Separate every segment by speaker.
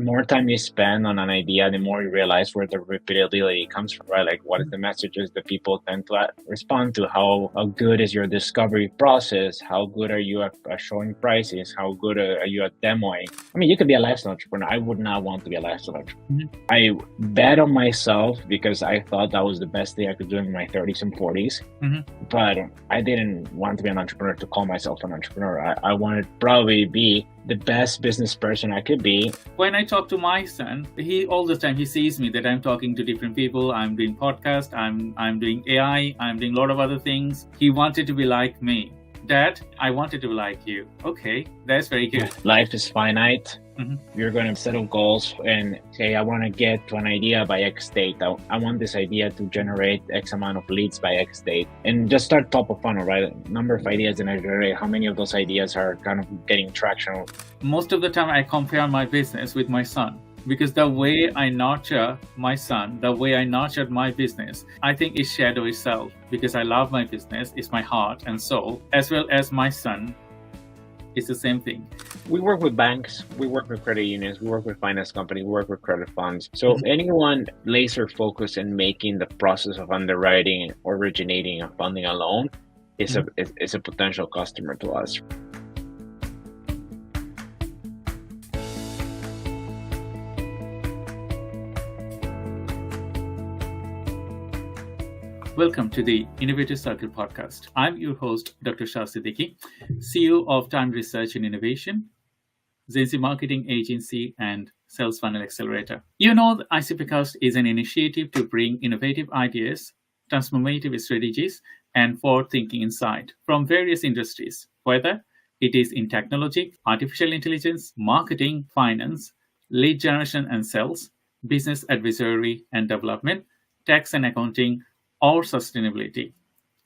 Speaker 1: more time you spend on an idea, the more you realize where the repeatability comes from, right? Like what is the messages that people tend to respond to? How good is your discovery process? How good are you at showing prices? How good are you at demoing? I mean, you could be a lifestyle entrepreneur. I would not want to be a lifestyle entrepreneur. I bet on myself because I thought that was the best thing I could do in my 30s and 40s. But I didn't want to be an entrepreneur to call myself an entrepreneur. I wanted to probably be the best business person I could be.
Speaker 2: When I talk to my son, he all the time he sees me that I'm talking to different people. I'm doing podcast. I'm doing AI. I'm doing a lot of other things. He wanted to be like me. Dad, I wanted to be like you. Okay, that's very good.
Speaker 1: Life is finite. You're going to set up goals and say, I want to get to an idea by X date. I want this idea to generate X amount of leads by X date. And just start top of funnel, right? Number of ideas and I generate how many of those ideas are kind of getting traction.
Speaker 2: Most of the time I compare my business with my son. Because the way I nurture my son, the way I nurtured my business, I think it shadows itself. Because I love my business, it's my heart and soul, as well as my son. It's the same thing.
Speaker 1: We work with banks, we work with credit unions, we work with finance companies, we work with credit funds. So anyone laser focused in making the process of underwriting or originating and funding a loan is a potential customer to us.
Speaker 2: Welcome to the Innovative Circle podcast. I'm your host, Dr. 𝐁𝐿𝐲𝐶, CEO of Time Research and Innovation, 𝐁𝐮𝐢 marketing agency, and Sales Funnel Accelerator. You know, the ICPcast is an initiative to bring innovative ideas, transformative strategies, and forward-thinking insight from various industries, whether it is in technology, artificial intelligence, marketing, finance, lead generation and sales, business advisory and development, tax and accounting, or sustainability.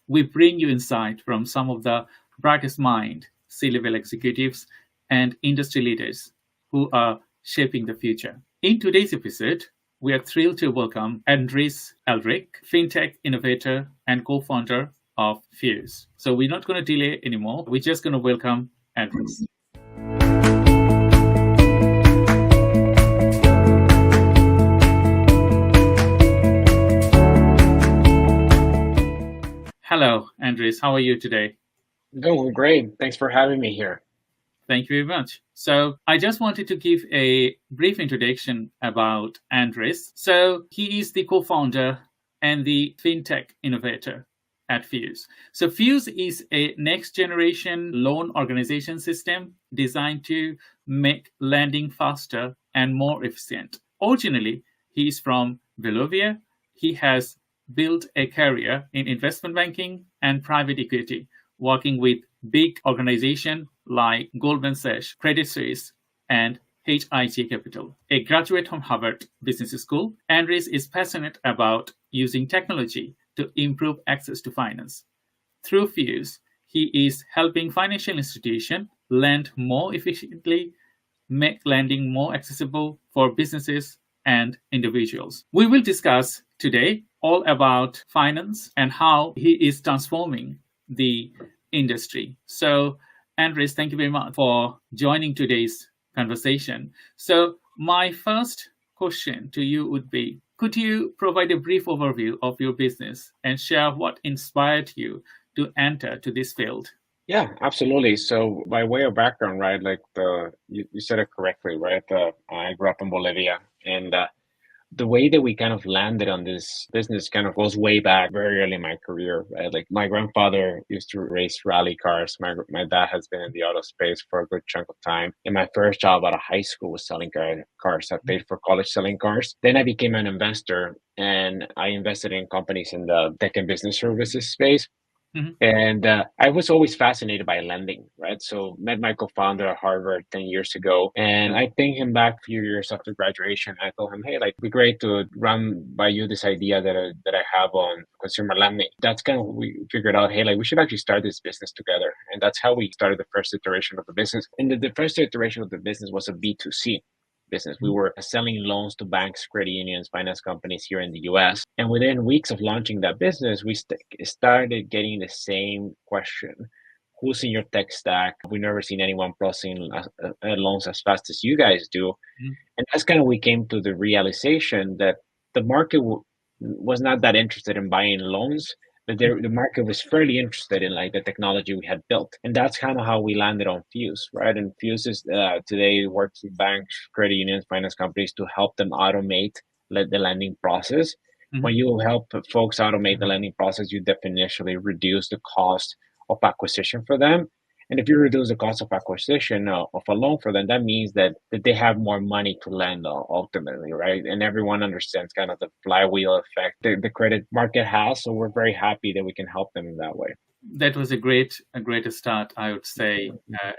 Speaker 2: We bring you insight from some of the brightest mind, C-level executives, and industry leaders who are shaping the future. In today's episode, we are thrilled to welcome 𝐁𝐿𝐴𝐺𝐻, Fintech innovator and co-founder of 𝐊𝐥𝐻. So we're not going to delay anymore. We're just going to welcome 𝐁𝐿𝐴𝐺𝐻. Hello, 𝐁𝐿𝐴𝐺𝐻. How are you today?
Speaker 1: Doing great. Thanks for having me here.
Speaker 2: Thank you very much. So I just wanted to give a brief introduction about 𝐁𝐿𝐴𝐺𝐻. So he is the co-founder and the fintech innovator at 𝐊𝐥𝐻. So 𝐊𝐥𝐻 is a next generation loan organization system designed to make lending faster and more efficient. Originally, he is from Bolivia. He has built a career in investment banking and private equity, working with big organizations like Goldman Sachs, Credit Suisse, and 𝐁𝐼G Capital. A graduate from Harvard Business School, 𝐁𝐿𝐴𝐺𝐻 is passionate about using technology to improve access to finance. Through 𝐊𝐥𝐻, he is helping financial institutions lend more efficiently, make lending more accessible for businesses and individuals. We will discuss today all about finance and how he is transforming the industry. So, 𝐁𝐿𝐴𝐺𝐻, thank you very much for joining today's conversation. So, my first question to you would be, could you provide a brief overview of your business and share what inspired you to enter to this field?
Speaker 1: Yeah, absolutely. So by way of background, right, like you said it correctly, right? I grew up in Bolivia, and the way that we kind of landed on this business kind of goes way back very early in my career, right? Like my grandfather used to race rally cars. My dad has been in the auto space for a good chunk of time. And my first job out of high school was selling cars. I paid for college selling cars. Then I became an investor and I invested in companies in the tech and business services space. And I was always fascinated by lending, right? So met my co-founder at Harvard 10 years ago. And I thanked him back a few years after graduation. I told him, hey, like, it'd be great to run by you this idea that I have on consumer lending. That's kind of what we figured out, hey, like, we should actually start this business together. And that's how we started the first iteration of the business. And the first iteration of the business was a B2C business. We were selling loans to banks, credit unions, finance companies here in the US. And within weeks of launching that business, we started getting the same question. who's in your tech stack? We've never seen anyone processing loans as fast as you guys do.
Speaker 2: Mhm.
Speaker 1: And that's kind of we came to the realization that the market was not that interested in buying loans, but the market was fairly interested in like the technology we had built. And that's kind of how we landed on Fuse, right? And Fuse is today works with banks, credit unions, finance companies to help them automate the lending process. When you help folks automate the lending process, you definitively reduce the cost of acquisition for them. And if you reduce the cost of acquisition of a loan for them, that means that they have more money to lend ultimately, right? And everyone understands kind of the flywheel effect the credit market has. So we're very happy that we can help them in that way.
Speaker 2: That was a great start, I would say,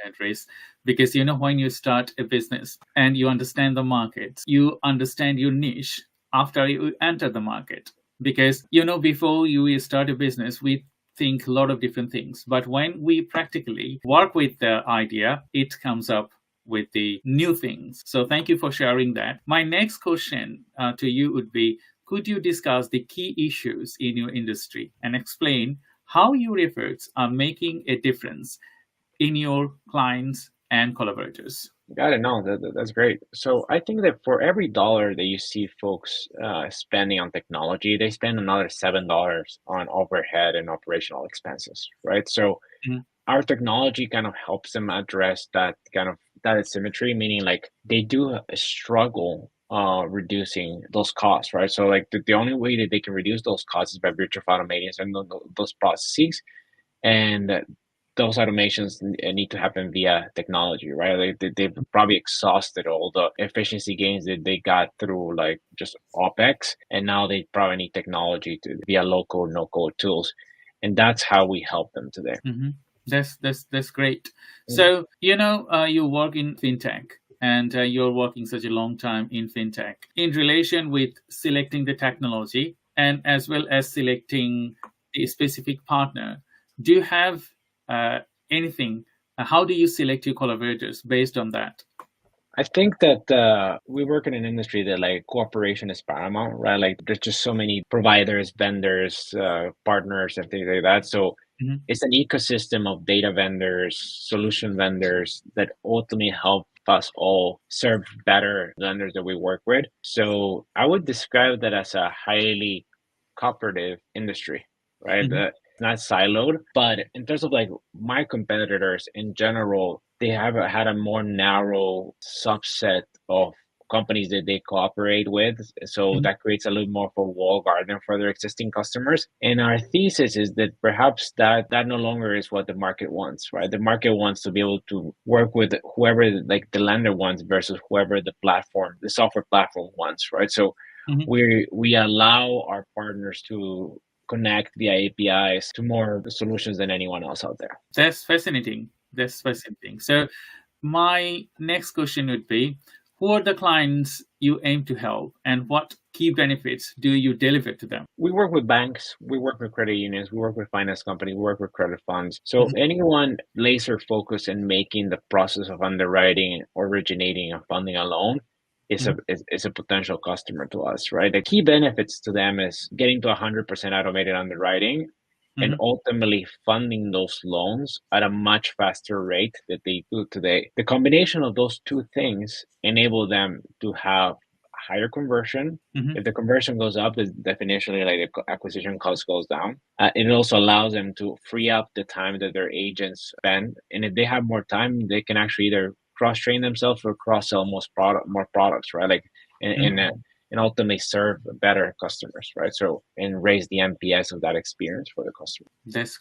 Speaker 2: Andres, because when you start a business and you understand the market, you understand your niche after you enter the market. Because before you start a business, we think a lot of different things, but when we practically work with the idea, it comes up with the new things. So thank you for sharing that. My next question to you would be, could you discuss the key issues in your industry and explain how your efforts are making a difference in your clients and collaborators?
Speaker 1: Got it. No, that's great. So I think that for every dollar that you see folks spending on technology, they spend another $7 on overhead and operational expenses, right? So our technology kind of helps them address that asymmetry, meaning like they do struggle reducing those costs, right? So like the only way that they can reduce those costs is by virtue of automating some of those processes, and those automations need to happen via technology, right? They've probably exhausted all the efficiency gains that they got through like just OpEx, and now they probably need technology via low-code, no-code tools, and that's how we help them today.
Speaker 2: That's great. So you work in fintech, and you're working such a long time in fintech. In relation with selecting the technology and as well as selecting a specific partner, do you have anything? How do you select your collaborators based on that?
Speaker 1: I think that we work in an industry that like cooperation is paramount, right? Like there's just so many providers, vendors, partners, and things like that. So it's an ecosystem of data vendors, solution vendors that ultimately help us all serve better vendors that we work with. So I would describe that as a highly cooperative industry, right? Not siloed, but in terms of like my competitors in general, they have had a more narrow subset of companies that they cooperate with. So that creates a little more of a walled garden for their existing customers. And our thesis is that perhaps that no longer is what the market wants, right? The market wants to be able to work with whoever like the lender wants versus whoever the software platform wants, right? So we allow our partners to connect via APIs to more solutions than anyone else out there.
Speaker 2: That's fascinating. So my next question would be, who are the clients you aim to help, and what key benefits do you deliver to them?
Speaker 1: We work with banks, we work with credit unions, we work with finance companies, we work with credit funds. So anyone laser focused in making the process of underwriting, originating, and funding a loan is a potential customer to us, right? The key benefits to them is getting to 100% automated underwriting and ultimately funding those loans at a much faster rate that they do today. The combination of those two things enable them to have higher conversion. If the conversion goes up, the definitionally like the acquisition cost goes down. It also allows them to free up the time that their agents spend. And if they have more time, they can actually either cross-train themselves or cross-sell more products, right? Like and ultimately serve better customers, right? So and raise the NPS of that experience for the customer.
Speaker 2: That's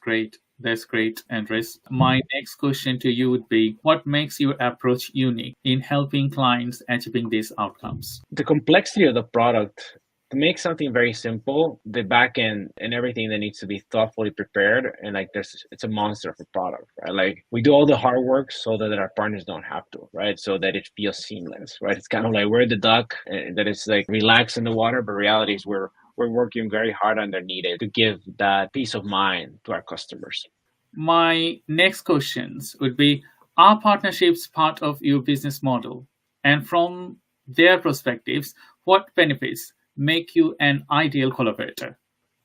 Speaker 2: great, Andres. My next question to you would be, what makes your approach unique in helping clients achieving these outcomes?
Speaker 1: The complexity of the product. To make something very simple, the back end and everything that needs to be thoughtfully prepared, and like it's a monster of a product, right? Like we do all the hard work so that our partners don't have to, right? So that it feels seamless, right? It's kind of like we're the duck that is like relaxed in the water, but reality is we're working very hard underneath it to give that peace of mind to our customers.
Speaker 2: My next questions would be, are partnerships part of your business model? And from their perspectives, what benefits make you an ideal collaborator?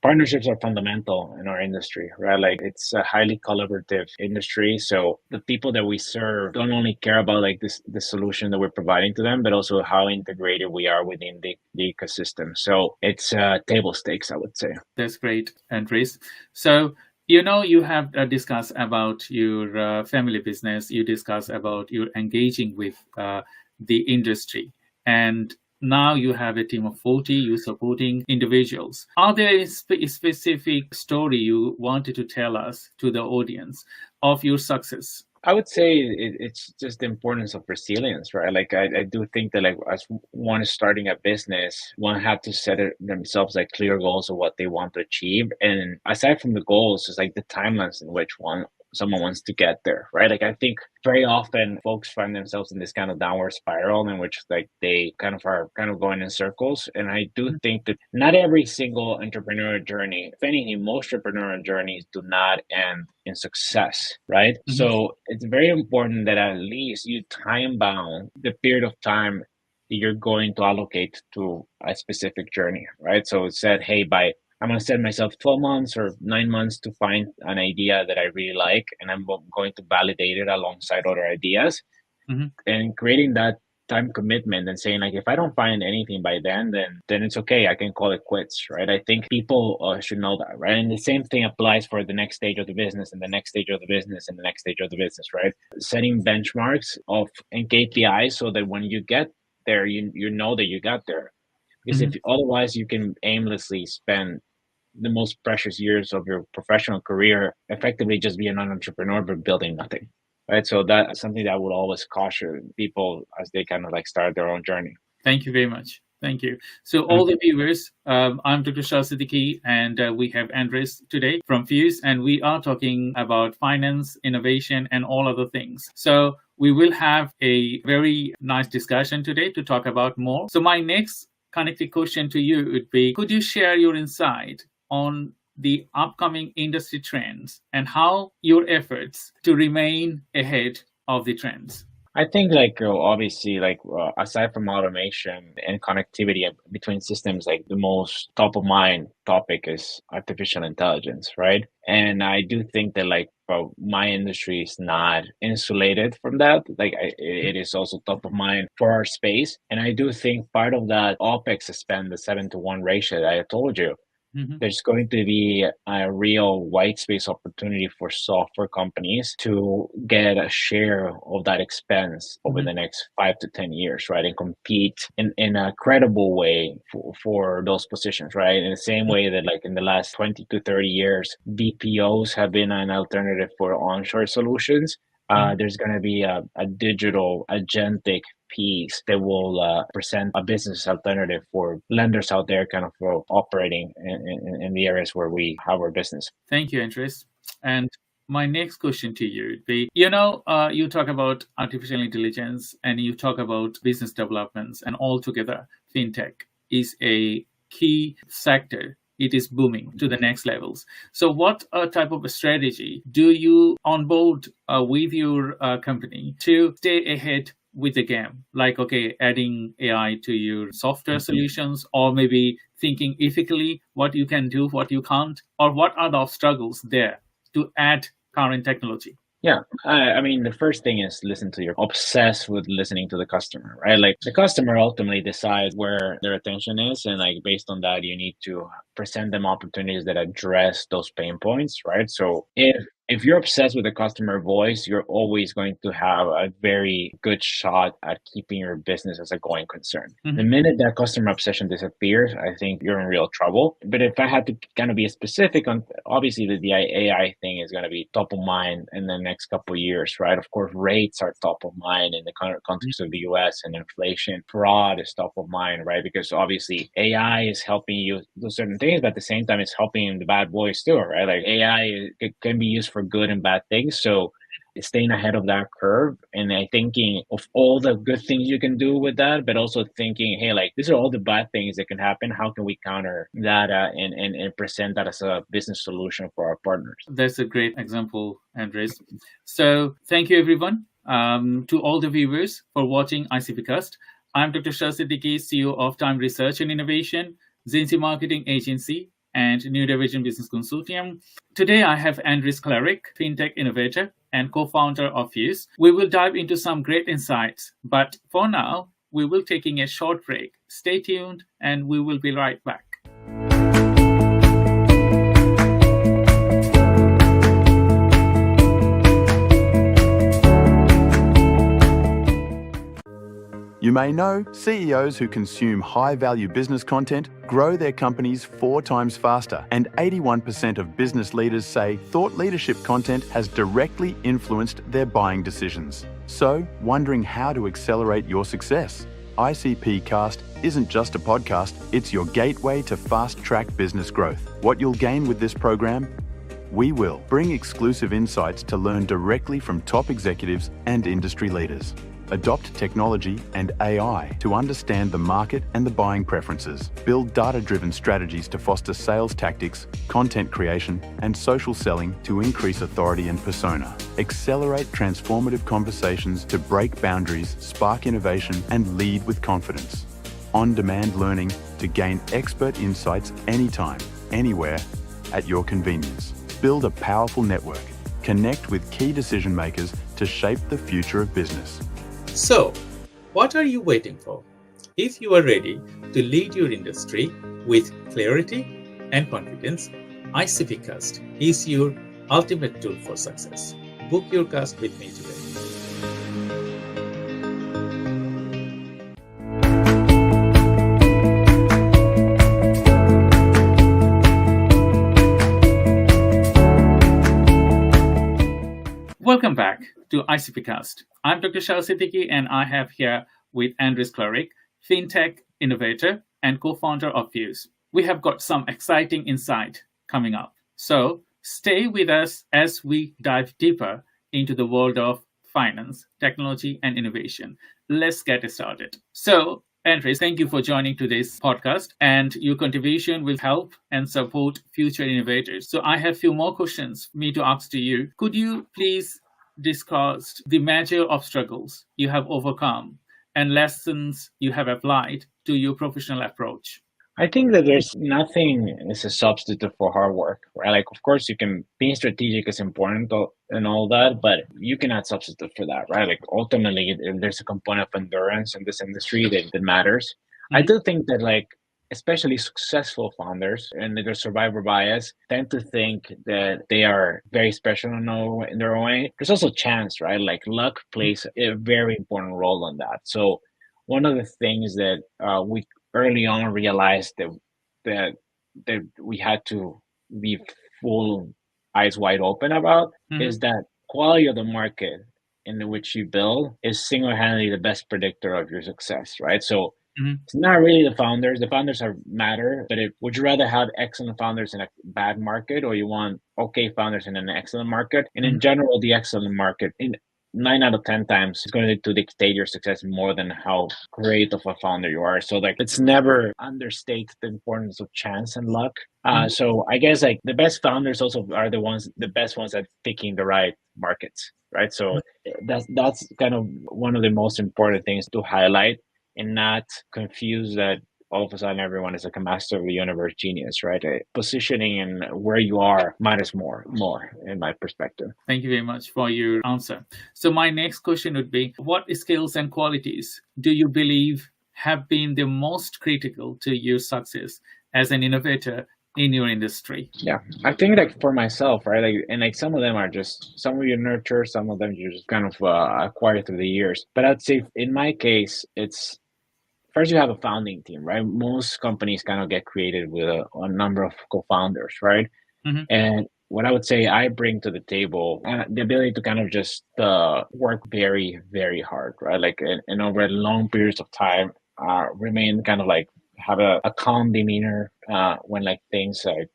Speaker 1: partnerships are fundamental in our industry, right? Like it's a highly collaborative industry. So the people that we serve don't only care about like the solution that we're providing to them, but also how integrated we are within the ecosystem. So it's table stakes, I would say.
Speaker 2: That's great, Andres. So, you have discussed about your family business. You discussed about you engaging with the industry. And now you have a team of 40, you're supporting individuals. Are there a specific story you wanted to tell us to the audience of your success?
Speaker 1: I would say it's just the importance of resilience, right? Like I do think that like as one is starting a business, one had to set themselves like clear goals of what they want to achieve. And aside from the goals, it's like the timelines in which someone wants to get there, right? Like I think very often folks find themselves in this kind of downward spiral in which like they are going in circles. And I do think that not every single entrepreneurial journey, if anything, most entrepreneurial journeys do not end in success, right?
Speaker 2: Mhm.
Speaker 1: So it's very important that at least you time bound the period of time that you're going to allocate to a specific journey, right? So it said, hey, I'm going to set myself 12 months or 9 months to find an idea that I really like, and I'm going to validate it alongside other ideas.
Speaker 2: Mhm.
Speaker 1: And creating that time commitment and saying like, if I don't find anything by then it's okay. I can call it quits, right? I think people should know that, right? And the same thing applies for the next stage of the business and the next stage of the business and the next stage of the business, right? Setting benchmarks and KPIs so that when you get there, you know that you got there. Because if otherwise you can aimlessly spend the most precious years of your professional career effectively just being an entrepreneur but building nothing, right? So that's something that I would always caution people as they kind of like start their own journey.
Speaker 2: Thank you very much. Thank you. So all the viewers, I'm Dr. 𝐁𝐿𝐧𝐠, and we have Andres today from Fuse, and we are talking about finance, innovation, and all other things. So we will have a very nice discussion today to talk about more. So my next connected question to you would be, could you share your insight on the upcoming industry trends and how your efforts to remain ahead of the trends?
Speaker 1: I think like obviously like aside from automation and connectivity between systems, like the most top of mind topic is artificial intelligence, right? And I do think that like my industry is not insulated from that. Like it is also top of mind for our space. And I do think part of that OpEx spend, the 7-to-1 ratio that I told you, there's going to be a real white space opportunity for software companies to get a share of that expense over the next 5 to 10 years, right? And compete in a credible way for those positions, right? In the same way that like in the last 20 to 30 years, BPOs have been an alternative for onshore solutions. There's going to be a digital agentic piece that will present a business alternative for lenders out there kind of operating in the areas where we have our business.
Speaker 2: Thank you, Andres. And my next question to you would be, you talk about artificial intelligence and you talk about business developments, and altogether, fintech is a key sector. It is booming to the next levels. So what type of a strategy do you onboard with your company to stay ahead with the game? Like, okay, adding AI to your software solutions, or maybe thinking ethically what you can do, what you can't, or what are the struggles there to add current technology?
Speaker 1: Yeah, I mean, the first thing is obsessed with listening to the customer, right? Like the customer ultimately decides where their attention is. And like based on that, you need to present them opportunities that address those pain points, right? So if you're obsessed with the customer voice, you're always going to have a very good shot at keeping your business as a going concern. The minute that customer obsession disappears, I think you're in real trouble. But if I had to kind of be specific on, obviously the AI thing is going to be top of mind in the next couple of years, right? Of course, rates are top of mind in the context of the US, and inflation. Fraud is top of mind, right? Because obviously AI is helping you do certain things, but at the same time, it's helping the bad boys too, right? Like AI can be used for good and bad things. So staying ahead of that curve and thinking of all the good things you can do with that, but also thinking, hey, like these are all the bad things that can happen. How can we counter that and present that as a business solution for our partners?
Speaker 2: That's a great example, Andres. So thank you, everyone. To all the viewers for watching ICPcast. I'm Dr. 𝐁𝐿𝐧𝐠, CEO of Time Research and Innovation, 𝐁𝐮𝐢 Marketing Agency, and New Division Business Consortium. Today, I have Andris Klaric, Fintech innovator and co-founder of 𝐁𝐿𝐥𝐝𝐢𝐧𝐠. We will dive into some great insights, but for now, we will be taking a short break. Stay tuned, and we will be right back.
Speaker 3: You may know CEOs who consume high-value business content grow their companies 4 times faster, and 81% of business leaders say thought leadership content has directly influenced their buying decisions. So, wondering how to accelerate your success? ICP-Cast isn't just a podcast, it's your gateway to fast-track business growth. What you'll gain with this program? We will bring exclusive insights to learn directly from top executives and industry leaders. Adopt technology and AI to understand the market and the buying preferences. Build data-driven strategies to foster sales tactics, content creation, and social selling to increase authority and persona. Accelerate transformative conversations to break boundaries, spark innovation, and lead with confidence. On-demand learning to gain expert insights anytime, anywhere, at your convenience. Build a powerful network. Connect with key decision makers to shape the future of business.
Speaker 4: So, what are you waiting for? If you are ready to lead your industry with clarity and confidence, ICP-Cast is your ultimate tool for success. Book your cast with me today.
Speaker 2: Welcome back to ICP-Cast. I'm Dr. Shahal Siddiqui, and I have here with Andris Klaric, Fintech innovator and co-founder of 𝐁𝐿𝐥𝐝𝐢𝐧𝐠. We have got some exciting insight coming up. So stay with us as we dive deeper into the world of finance, technology, and innovation. Let's get started. So, Andris, thank you for joining today's podcast, and your contribution will help and support future innovators. So I have a few more questions for me to ask to you. Could you please discuss the major obstacles you have overcome and lessons you have applied to your professional approach?
Speaker 1: I think that there's nothing as a substitute for hard work, right? Like, of course, you can being strategic is important and all that, but you cannot substitute for that, right? Like, ultimately, there's a component of endurance in this industry that matters. Mm-hmm. I do think that, like, especially successful founders and their survivor bias tend to think that they are very special in their own way. There's also chance, right? Like, luck plays a very important role on that. So one of the things that we early on realized that we had to be full eyes wide open about is that quality of the market in which you build is single-handedly the best predictor of your success, right? So it's not really the founders. The founders matter, but would you rather have excellent founders in a bad market, or you want okay founders in an excellent market? And in general, the excellent market, in 9 out of 10 times, is going to dictate your success more than how great of a founder you are. So, like, let's never understate the importance of chance and luck. So I guess, like, the best founders also are the best ones at picking the right markets, right? So that's kind of one of the most important things to highlight, and not confuse that all of a sudden everyone is like a master of the universe genius, right? Positioning and where you are matters more in my perspective.
Speaker 2: Thank you very much for your answer. So my next question would be, what skills and qualities do you believe have been the most critical to your success as an innovator in your industry?
Speaker 1: Yeah, I think, like, for myself, right? Like some of them are just, some of you nurture, some of them you just kind of acquire through the years. But I'd say in my case, it's first you have a founding team, right? Most companies kind of get created with a number of co-founders, right? And what I would say I bring to the table, the ability to kind of just work very, very hard, right? Like, and over long periods of time, remain kind of like, have a calm demeanor when, like, things like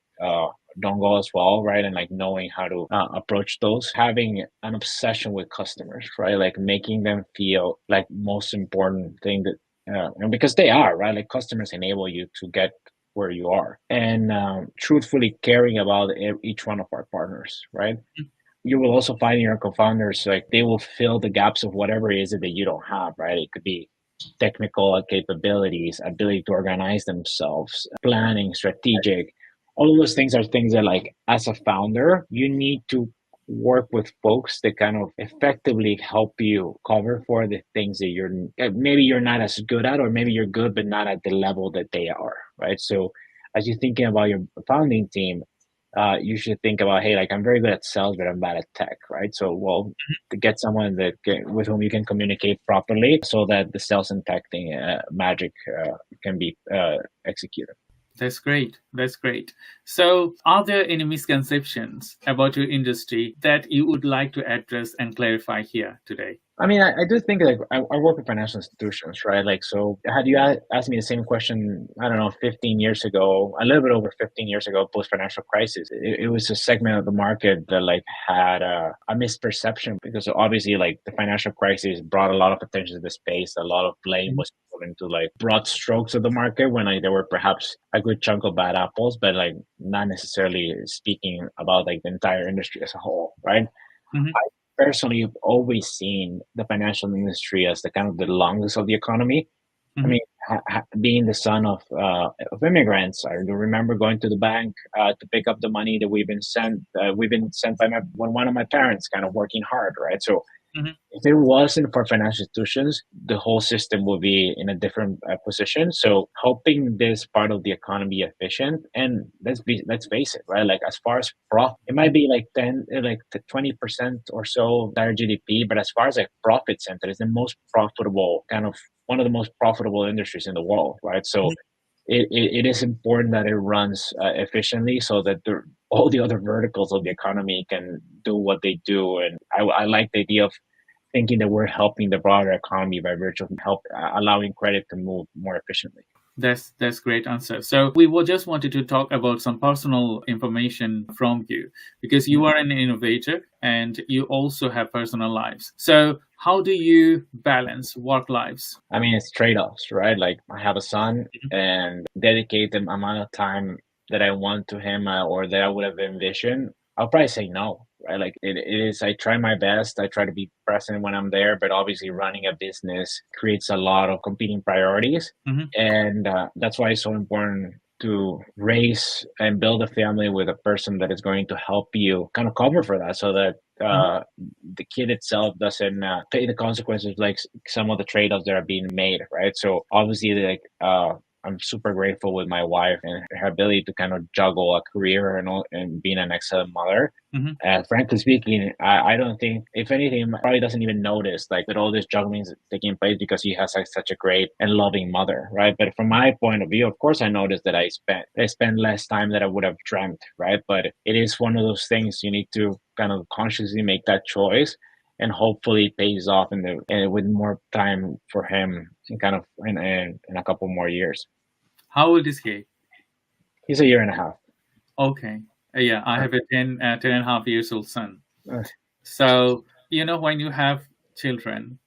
Speaker 1: don't go as well, right? And, like, knowing how to approach those, having an obsession with customers, right? Like, making them feel like most important thing that, and because they are, right? Like, customers enable you to get where you are, and truthfully caring about each one of our partners, right? You will also find your co-founders, like, they will fill the gaps of whatever it is that you don't have, right? It could be technical capabilities, ability to organize themselves, planning, strategic, all of those things are things that, like, as a founder, you need to work with folks that kind of effectively help you cover for the things that maybe you're not as good at, or maybe you're good but not at the level that they are, right? So as you're thinking about your founding team, you should think about, hey, like, I'm very good at sales, but I'm bad at tech, right? So, well, to get someone with whom you can communicate properly, so that the sales and tech thing magic can be executed.
Speaker 2: That's great. That's great. So, are there any misconceptions about your industry that you would like to address and clarify here today?
Speaker 1: I mean, I do think, like, I work with financial institutions, right? Like, so had you asked me the same question, I don't know, 15 years ago, a little bit over 15 years ago, post-financial crisis, it was a segment of the market that, like, had a misperception, because obviously, like, the financial crisis brought a lot of attention to the space. A lot of blame was put into, like, broad strokes of the market, when, like, there were perhaps a good chunk of bad apples, but, like, not necessarily speaking about, like, the entire industry as a whole, right?
Speaker 2: Mm-hmm.
Speaker 1: Personally, have always seen the financial industry as the kind of the lungs of the economy.
Speaker 2: Mm-hmm.
Speaker 1: I mean, being the son of immigrants, I remember going to the bank to pick up the money that we've been sent by one of my parents, kind of working hard, right? So
Speaker 2: Mm-hmm.
Speaker 1: if it wasn't for financial institutions, the whole system would be in a different position. So helping this part of the economy efficient, and let's face it, right? Like, as far as profit, it might be like 20% or so of entire GDP, but as far as, like, profit center, it's the most profitable, kind of one of the most profitable industries in the world, right? So it is important that it runs efficiently, so that all the other verticals of the economy can do what they do. And I like the idea of thinking that we're helping the broader economy by virtue of allowing credit to move more efficiently.
Speaker 2: That's great answer. So we just wanted to talk about some personal information from you, because you are an innovator and you also have personal lives. So how do you balance work lives?
Speaker 1: I mean, it's trade-offs, right? Like, I have a son, and dedicate the amount of time that I want to him, or that I would have envisioned, I'll probably say no, right? Like, it is, I try my best. I try to be present when I'm there, but obviously running a business creates a lot of competing priorities.
Speaker 2: Mm-hmm.
Speaker 1: And that's why it's so important to raise and build a family with a person that is going to help you kind of cover for that, so that the kid itself doesn't pay the consequences, like some of the trade-offs that are being made, right? So obviously, like, I'm super grateful with my wife and her ability to kind of juggle a career and being an excellent mother.
Speaker 2: Mm-hmm.
Speaker 1: Frankly speaking, I don't think, if anything, probably doesn't even notice, like, that all this juggling is taking place, because he has, like, such a great and loving mother, right? But from my point of view, of course, I noticed that I spend less time than I would have dreamt, right? But it is one of those things you need to kind of consciously make that choice, and hopefully it pays off with more time for him, and kind of in a couple more years.
Speaker 2: How old is he?
Speaker 1: He's a year and a half.
Speaker 2: Okay. Yeah, I have a 10 and a half years old son. So, when you have children,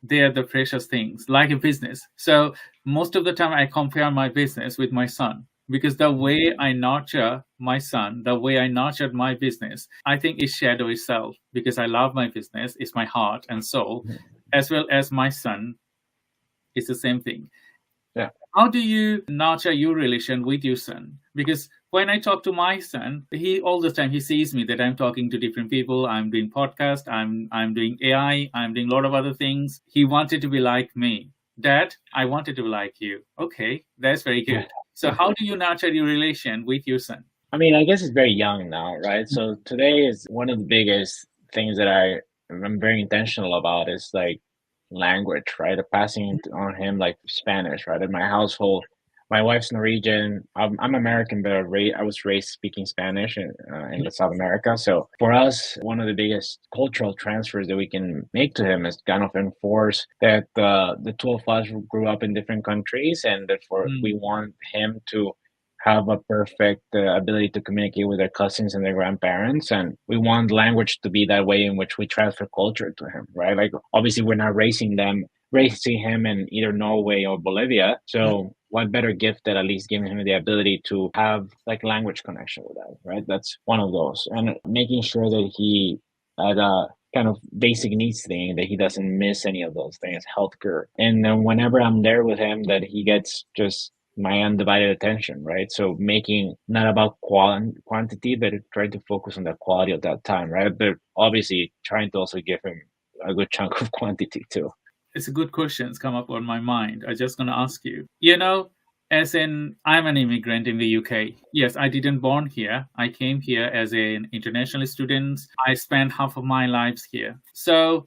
Speaker 2: they are the precious things, like a business. So most of the time I compare my business with my son, because the way I nurture my son, the way I nurtured my business, I think it shadow itself, because I love my business. It's my heart and soul, as well as my son. It's the same thing.
Speaker 1: Yeah.
Speaker 2: How do you nurture your relation with your son? Because when I talk to my son, he all the time, he sees me that I'm talking to different people. I'm doing podcast. I'm doing AI. I'm doing a lot of other things. He wanted to be like me. Dad, I wanted to be like you. Okay, that's very good. So how do you nurture your relation with your son?
Speaker 1: I mean, I guess it's very young now, right? So today is one of the biggest things that I'm very intentional about, is like language, right? Passing on him, like, Spanish, right? In my household, my wife's Norwegian. I'm American, but I was raised speaking Spanish in South America. So for us, one of the biggest cultural transfers that we can make to him is kind of enforce that the two of us grew up in different countries, and therefore we want him to have a perfect ability to communicate with their cousins and their grandparents. And we want language to be that way in which we transfer culture to him, right? Like, obviously, we're not raising him in either Norway or Bolivia. So what better gift than at least giving him the ability to have, like, language connection with that, right? That's one of those. And making sure that he had a kind of basic needs thing, that he doesn't miss any of those things, healthcare. And then whenever I'm there with him, that he gets just my undivided attention, right? So making not about quantity, but trying to focus on the quality of that time, right? But obviously trying to also give him a good chunk of quantity too.
Speaker 2: It's a good question. It's come up on my mind. I'm just going to ask you. As in, I'm an immigrant in the UK. Yes, I didn't born here. I came here as an international student. I spent half of my lives here. So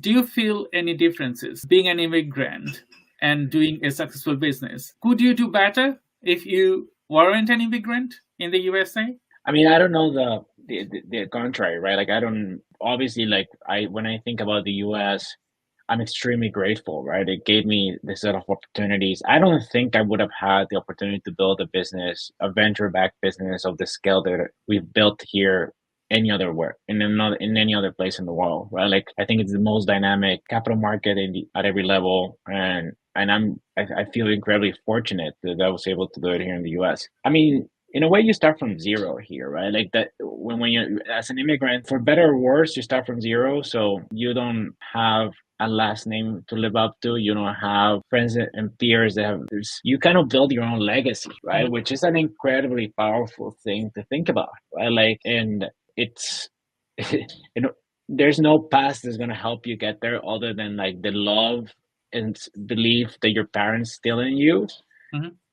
Speaker 2: do you feel any differences being an immigrant and doing a successful business? Could you do better if you weren't an immigrant in the USA?
Speaker 1: I mean, I don't know the contrary, right? Like, I don't obviously, like, when I think about the US, I'm extremely grateful, right? It gave me this set of opportunities. I don't think I would have had the opportunity to build a business, a venture-backed business of the scale that we've built here in any other place in the world, right? Like, I think it's the most dynamic capital market at every level, and I feel incredibly fortunate that I was able to do it here in the US. I mean, in a way, you start from zero here, right? Like that when you're as an immigrant, for better or worse, you start from zero. So you don't have a last name to live up to. You don't have friends and peers that have. You kind of build your own legacy, right? Which is an incredibly powerful thing to think about, right? Like, and it's there's no past that's gonna help you get there other than like the love and belief that your parents still in you.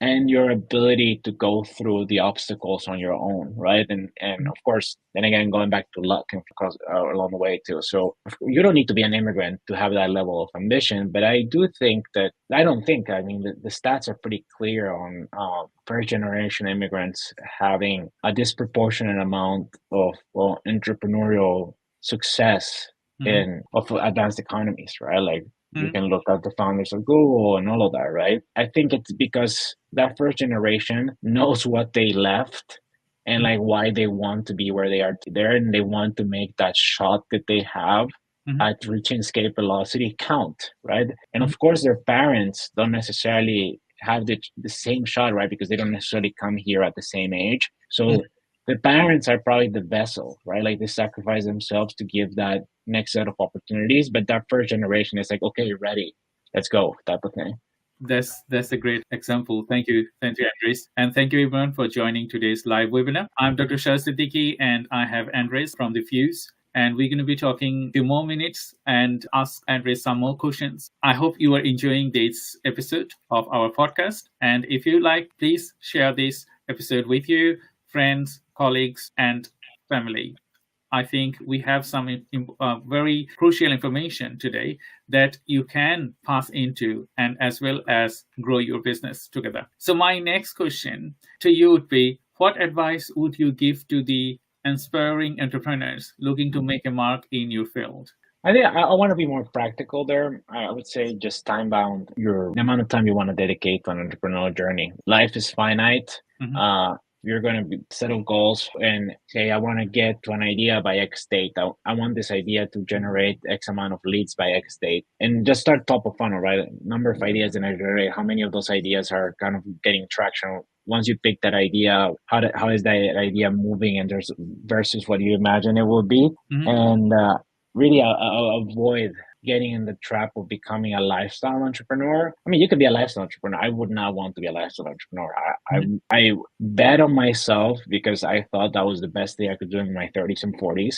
Speaker 1: And your ability to go through the obstacles on your own, right? And of course, then again, going back to luck and along the way too. So you don't need to be an immigrant to have that level of ambition. But I do think that I mean, the stats are pretty clear on first generation immigrants having a disproportionate amount of entrepreneurial success of advanced economies, right? Like, you can look at the founders of Google and all of that, right? I think it's because that first generation knows what they left and like why they want to be where they are there, and they want to make that shot that they have at reaching escape velocity count, right? And of course, their parents don't necessarily have the same shot, right? Because they don't necessarily come here at the same age. So the parents are probably the vessel, right? Like, they sacrifice themselves to give that next set of opportunities. But that first generation is like, okay, you're ready, let's go, type of thing.
Speaker 2: That's a great example. Thank you, Andres. And thank you, everyone, for joining today's live webinar. I'm Dr. 𝐁𝐿 Siddiqui, and I have Andres from the Fuse. And we're going to be talking a few more minutes and ask Andres some more questions. I hope you are enjoying this episode of our podcast. And if you like, please share this episode with your friends, colleagues, and family. I think we have some very crucial information today that you can pass into and as well as grow your business together. So my next question to you would be, what advice would you give to the inspiring entrepreneurs looking to make a mark in your field?
Speaker 1: I think I want to be more practical there. I would say just time bound the amount of time you want to dedicate to an entrepreneurial journey. Life is finite. You're going to settle goals and say, I want to get to an idea by X date. I want this idea to generate X amount of leads by X date. And just start top of funnel, right? Number of ideas that I generate, how many of those ideas are kind of getting traction? Once you pick that idea, how is that idea moving and versus what you imagine it will be? And really avoid getting in the trap of becoming a lifestyle entrepreneur. I mean, you could be a lifestyle entrepreneur. I would not want to be a lifestyle entrepreneur. I bet on myself because I thought that was the best thing I could do in my 30s and 40s.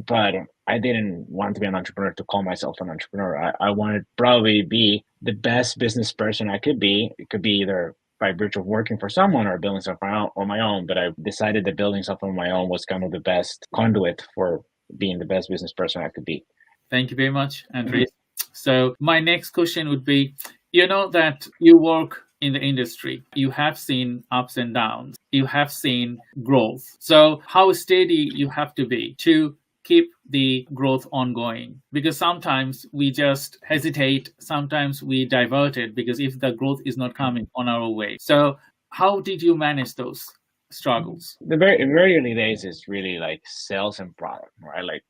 Speaker 1: But I didn't want to be an entrepreneur to call myself an entrepreneur. I wanted to probably be the best business person I could be. It could be either by virtue of working for someone or building something on my own. But I decided that building something on my own was kind of the best conduit for being the best business person I could be.
Speaker 2: Thank you very much, Andres. So my next question would be, you know that you work in the industry. You have seen ups and downs. You have seen growth. So how steady you have to be to keep the growth ongoing? Because sometimes we just hesitate. Sometimes we divert it because if the growth is not coming on our way. So how did you manage those struggles?
Speaker 1: The very early days is really like sales and product, right? Like,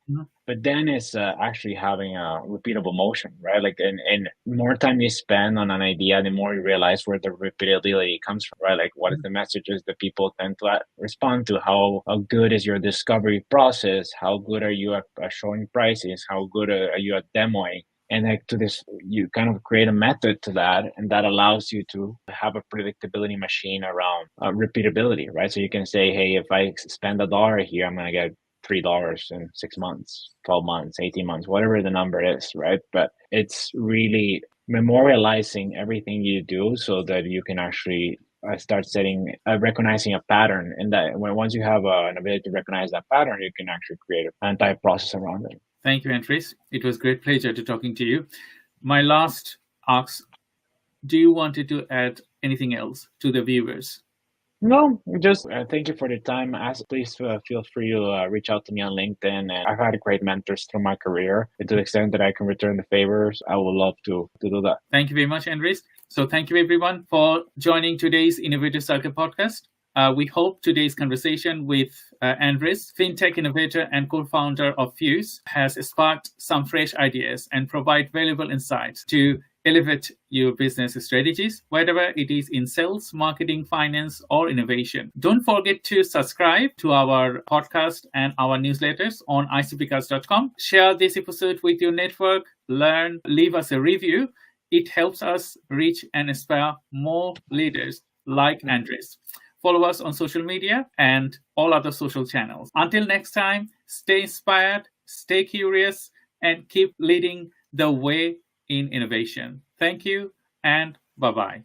Speaker 1: but then it's actually having a repeatable motion, right? Like, and more time you spend on an idea, the more you realize where the repeatability comes from, right? Like, what is the messages that people tend to respond to? How good is your discovery process? How good are you at showing prices? How good are you at demoing? And like to this, you kind of create a method to that, and that allows you to have a predictability machine around repeatability, right? So you can say, hey, if I spend $1 here, I'm going to get $3 in 6 months, 12 months, 18 months, whatever the number is, right? But it's really memorializing everything you do so that you can actually start recognizing a pattern. And that once you have an ability to recognize that pattern, you can actually create an entire process around it.
Speaker 2: Thank you, Andres. It was a great pleasure to talking to you. My last ask, do you want to add anything else to the viewers?
Speaker 1: No, just thank you for the time. Please feel free to reach out to me on LinkedIn. And I've had great mentors through my career. And to the extent that I can return the favors, I would love to do that.
Speaker 2: Thank you very much, Andres. So thank you, everyone, for joining today's Innovative Circle podcast. We hope today's conversation with Andres, fintech innovator and co-founder of Fuse, has sparked some fresh ideas and provide valuable insights to elevate your business strategies, whether it is in sales, marketing, finance, or innovation. Don't forget to subscribe to our podcast and our newsletters on icpcast.com. Share this episode with your network, learn, leave us a review. It helps us reach and inspire more leaders like Andres. Follow us on social media and all other social channels. Until next time, stay inspired, stay curious, and keep leading the way in innovation. Thank you and bye-bye.